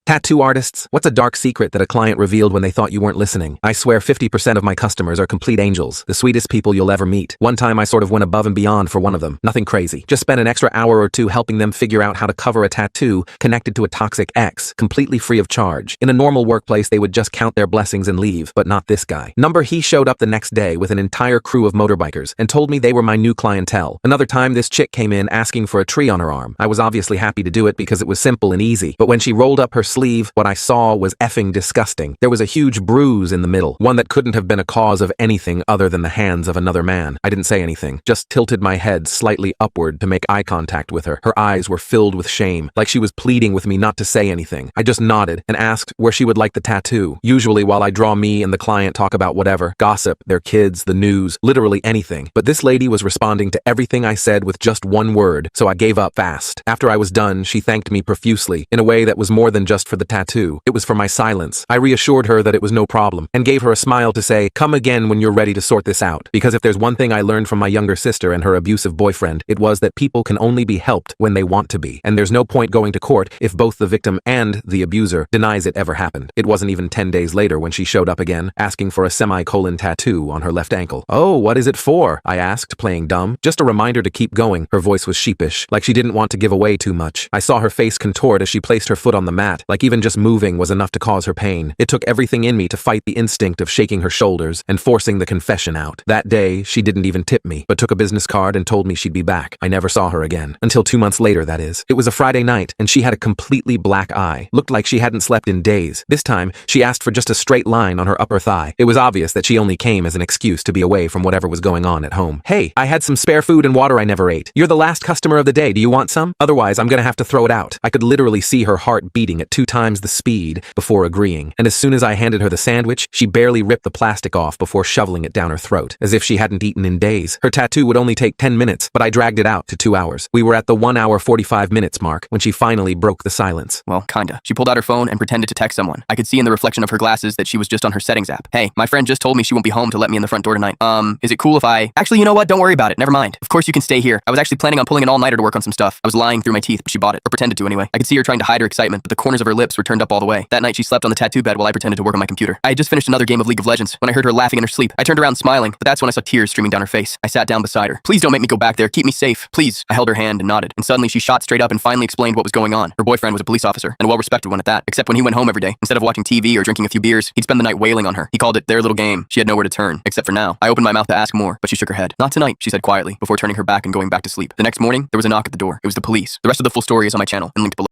Tattoo artists, what's a dark secret that a client revealed when they thought you weren't listening? I swear 50% of my customers are complete angels, the sweetest people you'll ever meet. One time I sort of went above and beyond for one of them. Nothing crazy. Just spent an extra hour or two helping them figure out how to cover a tattoo connected to a toxic ex, completely free of charge. In a normal workplace, they would just count their blessings and leave, but not this guy. He showed up the next day with an entire crew of motorbikers and told me they were my new clientele. Another time, this chick came in asking for a tree on her arm. I was obviously happy to do it because it was simple and easy, but when she rolled up her sleeve, what I saw was effing disgusting. There was a huge bruise in the middle, one that couldn't have been a cause of anything other than the hands of another man. I didn't say anything, just tilted my head slightly upward to make eye contact with her. Her eyes were filled with shame, like she was pleading with me not to say anything. I just nodded and asked where she would like the tattoo. Usually while I draw me and the client talk about whatever, gossip, their kids, the news, literally anything. But this lady was responding to everything I said with just one word, so I gave up fast. After I was done, she thanked me profusely, in a way that was more than just for the tattoo. It was for my silence. I reassured her that it was no problem, and gave her a smile to say, "Come again when you're ready to sort this out." Because if there's one thing I learned from my younger sister and her abusive boyfriend, it was that people can only be helped when they want to be. And there's no point going to court if both the victim and the abuser denies it ever happened. It wasn't even 10 days later when she showed up again, asking for a semicolon tattoo on her left ankle. "Oh, what is it for?" I asked, playing dumb. "Just a reminder to keep going." Her voice was sheepish, like she didn't want to give away too much. I saw her face contort as she placed her foot on the mat, like even just moving was enough to cause her pain. It took everything in me to fight the instinct of shaking her shoulders and forcing the confession out. That day, she didn't even tip me, but took a business card and told me she'd be back. I never saw her again. Until 2 months later, that is. It was a Friday night, and she had a completely black eye. Looked like she hadn't slept in days. This time, she asked for just a straight line on her upper thigh. It was obvious that she only came as an excuse to be away from whatever was going on at home. "Hey, I had some spare food and water I never ate. You're the last customer of the day. Do you want some? Otherwise, I'm gonna have to throw it out." I could literally see her heart beating at 2 times the speed before agreeing. And as soon as I handed her the sandwich, she barely ripped the plastic off before shoveling it down her throat, as if she hadn't eaten in days. Her tattoo would only take 10 minutes, but I dragged it out to 2 hours. We were at the 1 hour 45 minutes mark when she finally broke the silence. Well, kinda. She pulled out her phone and pretended to text someone. I could see in the reflection of her glasses that she was just on her settings app. "Hey, my friend just told me she won't be home to let me in the front door tonight. Is it cool if I... Actually, you know what? Don't worry about it. Never mind. Of course you can stay here. I was actually planning on pulling an all-nighter to work on some stuff. I was lying through my teeth, but she bought it. Or pretended to anyway. I could see her trying to hide her excitement, but the corners of her lips were turned up all the way. That night she slept on the tattoo bed while I pretended to work on my computer. I had just finished another game of League of Legends when I heard her laughing in her sleep. I turned around smiling, but that's when I saw tears streaming down her face. I sat down beside her. "Please don't make me go back there. Keep me safe. Please." I held her hand and nodded, and suddenly she shot straight up and finally explained what was going on. Her boyfriend was a police officer, and a well-respected one at that, except when he went home every day. Instead of watching TV or drinking a few beers, he'd spend the night wailing on her. He called it their little game. She had nowhere to turn, except for now. I opened my mouth to ask more, but she shook her head. "Not tonight," she said quietly, before turning her back and going back to sleep. The next morning, there was a knock at the door. It was the police. The rest of the full story is on my channel and linked below.